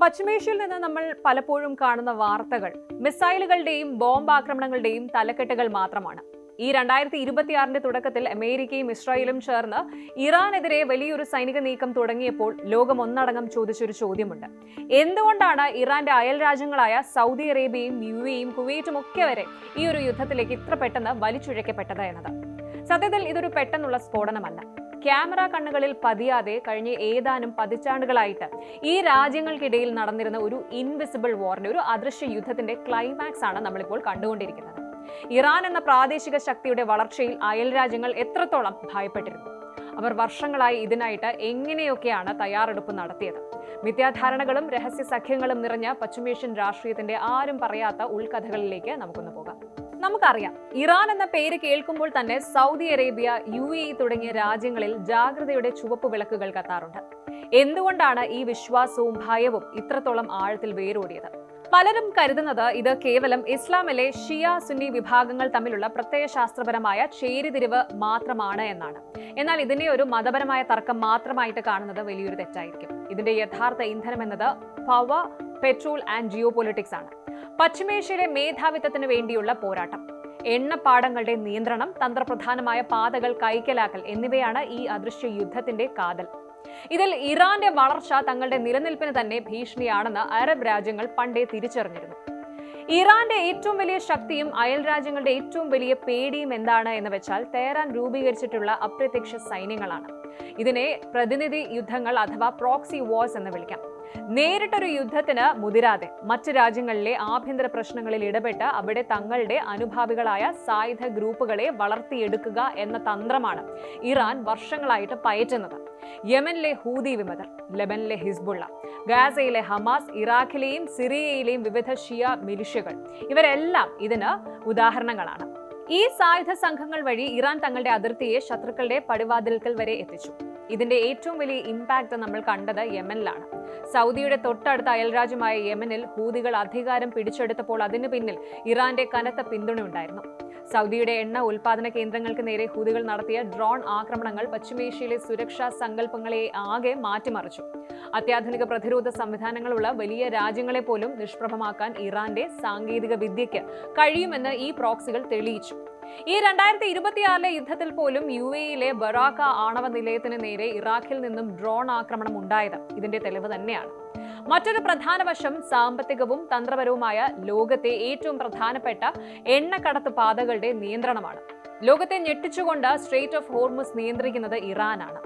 പശ്ചിമേഷ്യയിൽ നിന്ന് നമ്മൾ പലപ്പോഴും കാണുന്ന വാർത്തകൾ മിസൈലുകളുടെയും ബോംബ് ആക്രമണങ്ങളുടെയും തലക്കെട്ടുകൾ മാത്രമാണ്. ഈ 2026 തുടക്കത്തിൽ അമേരിക്കയും ഇസ്രായേലും ചേർന്ന് ഇറാനെതിരെ വലിയൊരു സൈനിക നീക്കം തുടങ്ങിയപ്പോൾ ലോകം ഒന്നടങ്കം ചോദിച്ചൊരു ചോദ്യമുണ്ട്. എന്തുകൊണ്ടാണ് ഇറാന്റെ അയൽ രാജ്യങ്ങളായ സൗദി അറേബ്യയും UAEയും കുവൈറ്റും ഒക്കെ വരെ ഈ ഒരു യുദ്ധത്തിലേക്ക് ഇത്ര പെട്ടെന്ന് വലിച്ചുഴക്കപ്പെട്ടത് എന്നത്? സത്യത്തിൽ ഇതൊരു പെട്ടെന്നുള്ള സ്ഫോടനമല്ല. ക്യാമറ കണ്ണുകളിൽ പതിയാതെ കഴിഞ്ഞ ഏതാനും പതിറ്റാണ്ടുകളായിട്ട് ഈ രാജ്യങ്ങൾക്കിടയിൽ നടന്നിരുന്ന ഒരു ഇൻവിസിബിൾ വാറിന്റെ, ഒരു അദൃശ്യ യുദ്ധത്തിന്റെ ക്ലൈമാക്സ് ആണ് നമ്മളിപ്പോൾ കണ്ടുകൊണ്ടിരിക്കുന്നത്. ഇറാൻ എന്ന പ്രാദേശിക ശക്തിയുടെ വളർച്ചയിൽ അയൽ രാജ്യങ്ങൾ എത്രത്തോളം ഭയപ്പെട്ടിരുന്നു? അവർ വർഷങ്ങളായി ഇതിനായിട്ട് എങ്ങനെയൊക്കെയാണ് തയ്യാറെടുപ്പ് നടത്തിയത്? മിഥ്യാധാരണകളും രഹസ്യ സഖ്യങ്ങളും നിറഞ്ഞ പശ്ചിമേഷ്യൻ രാഷ്ട്രീയത്തിന്റെ ആരും പറയാത്ത ഉൾക്കഥകളിലേക്ക് നമുക്കൊന്ന് പോകാം. നമുക്കറിയാം, ഇറാൻ എന്ന പേര് കേൾക്കുമ്പോൾ തന്നെ സൗദി അറേബ്യ, UAE തുടങ്ങിയ രാജ്യങ്ങളിൽ ജാഗ്രതയുടെ ചുവപ്പ് വിളക്കുകൾ കത്താറുണ്ട്. എന്തുകൊണ്ടാണ് ഈ വിശ്വാസവും ഭയവും ഇത്രത്തോളം ആഴത്തിൽ വേരോടിയത്? പലരും കരുതുന്നത് ഇത് കേവലം ഇസ്ലാമിലെ ഷിയ സുന്നി വിഭാഗങ്ങൾ തമ്മിലുള്ള പ്രത്യയശാസ്ത്രപരമായ ചേരിതിരിവ് മാത്രമാണ് എന്നാണ്. എന്നാൽ ഇതിനെ ഒരു മതപരമായ തർക്കം മാത്രമായിട്ട് കാണുന്നത് വലിയൊരു തെറ്റായിരിക്കും. ഇതിന്റെ യഥാർത്ഥ ഇന്ധനം എന്നത് power, petrol and geopolitics ആണ്. പശ്ചിമേഷ്യയിലെ മേധാവിത്വത്തിന് വേണ്ടിയുള്ള പോരാട്ടം, എണ്ണപ്പാടങ്ങളുടെ നിയന്ത്രണം, തന്ത്രപ്രധാനമായ പാതകൾ കൈക്കലാക്കൽ എന്നിവയാണ് ഈ അദൃശ്യ യുദ്ധത്തിന്റെ കാതൽ. ഇതിൽ ഇറാന്റെ വളർച്ച തങ്ങളുടെ നിലനിൽപ്പിന് തന്നെ ഭീഷണിയാണെന്ന് അറബ് രാജ്യങ്ങൾ പണ്ടേ തിരിച്ചറിഞ്ഞിരുന്നു. ഇറാന്റെ ഏറ്റവും വലിയ ശക്തിയും അയൽ രാജ്യങ്ങളുടെ ഏറ്റവും വലിയ പേടിയും എന്താണ് എന്ന് വെച്ചാൽ തെഹ്റാൻ രൂപീകരിച്ചിട്ടുള്ള അപ്രത്യക്ഷ സൈന്യങ്ങളാണ്. ഇതിനെ പ്രതിനിധി യുദ്ധങ്ങൾ അഥവാ പ്രോക്സി വാർസ് എന്ന് വിളിക്കാം. നേരിട്ടൊരു യുദ്ധത്തിന് മുതിരാതെ മറ്റു രാജ്യങ്ങളിലെ ആഭ്യന്തര പ്രശ്നങ്ങളിൽ ഇടപെട്ട് അവിടെ തങ്ങളുടെ അനുഭാവികളായ സായുധ ഗ്രൂപ്പുകളെ വളർത്തിയെടുക്കുക എന്ന തന്ത്രമാണ് ഇറാൻ വർഷങ്ങളായിട്ട് പയറ്റുന്നത്. യമനിലെ ഹൂതി വിമതർ, ലെബനിലെ ഹിസ്ബുള്ള, ഗാസയിലെ ഹമാസ്, ഇറാഖിലെയും സിറിയയിലെയും വിവിധ ഷിയ മിലിഷ്യകൾ, ഇവരെല്ലാം ഇതിന് ഉദാഹരണങ്ങളാണ്. ഈ സായുധ സംഘങ്ങൾ വഴി ഇറാൻ തങ്ങളുടെ അതിർത്തിയെ ശത്രുക്കളുടെ പടിവാതിൽക്കൽ വരെ എത്തിച്ചു. ഇതിന്റെ ഏറ്റവും വലിയ ഇമ്പാക്ട് നമ്മൾ കണ്ടത് യമനിലാണ്. സൗദിയുടെ തൊട്ടടുത്ത അയൽരാജ്യമായ യമനിൽ ഹൂതികൾ അധികാരം പിടിച്ചെടുത്തപ്പോൾ അതിനു പിന്നിൽ ഇറാന്റെ കനത്ത പിന്തുണയുണ്ടായിരുന്നു. സൗദിയുടെ എണ്ണ ഉൽപാദന കേന്ദ്രങ്ങൾക്ക് നേരെ ഹൂതികൾ നടത്തിയ ഡ്രോൺ ആക്രമണങ്ങൾ പശ്ചിമേഷ്യയിലെ സുരക്ഷാ സങ്കല്പങ്ങളെ ആകെ മാറ്റിമറിച്ചു. അത്യാധുനിക പ്രതിരോധ സംവിധാനങ്ങളുള്ള വലിയ രാജ്യങ്ങളെ പോലും നിഷ്പ്രഭമാക്കാൻ ഇറാന്റെ സാങ്കേതിക വിദ്യയ്ക്ക് കഴിയുമെന്ന് ഈ പ്രോക്സികൾ തെളിയിച്ചു. ഈ 2026 യുദ്ധത്തിൽ പോലും UAEയിലെ ബറാക്ക ആണവ നിലയത്തിന് നേരെ ഇറാഖിൽ നിന്നും ഡ്രോൺ ആക്രമണം ഉണ്ടായത് ഇതിന്റെ തെളിവ് തന്നെയാണ്. മറ്റൊരു പ്രധാന വശം സാമ്പത്തികവും തന്ത്രപരവുമായ ലോകത്തെ ഏറ്റവും പ്രധാനപ്പെട്ട എണ്ണക്കടത്ത് പാതകളുടെ നിയന്ത്രണമാണ്. ലോകത്തെ ഞെട്ടിച്ചുകൊണ്ട് സ്ട്രെയിറ്റ് ഓഫ് ഹോർമുസ് നിയന്ത്രിക്കുന്നത് ഇറാനാണ്.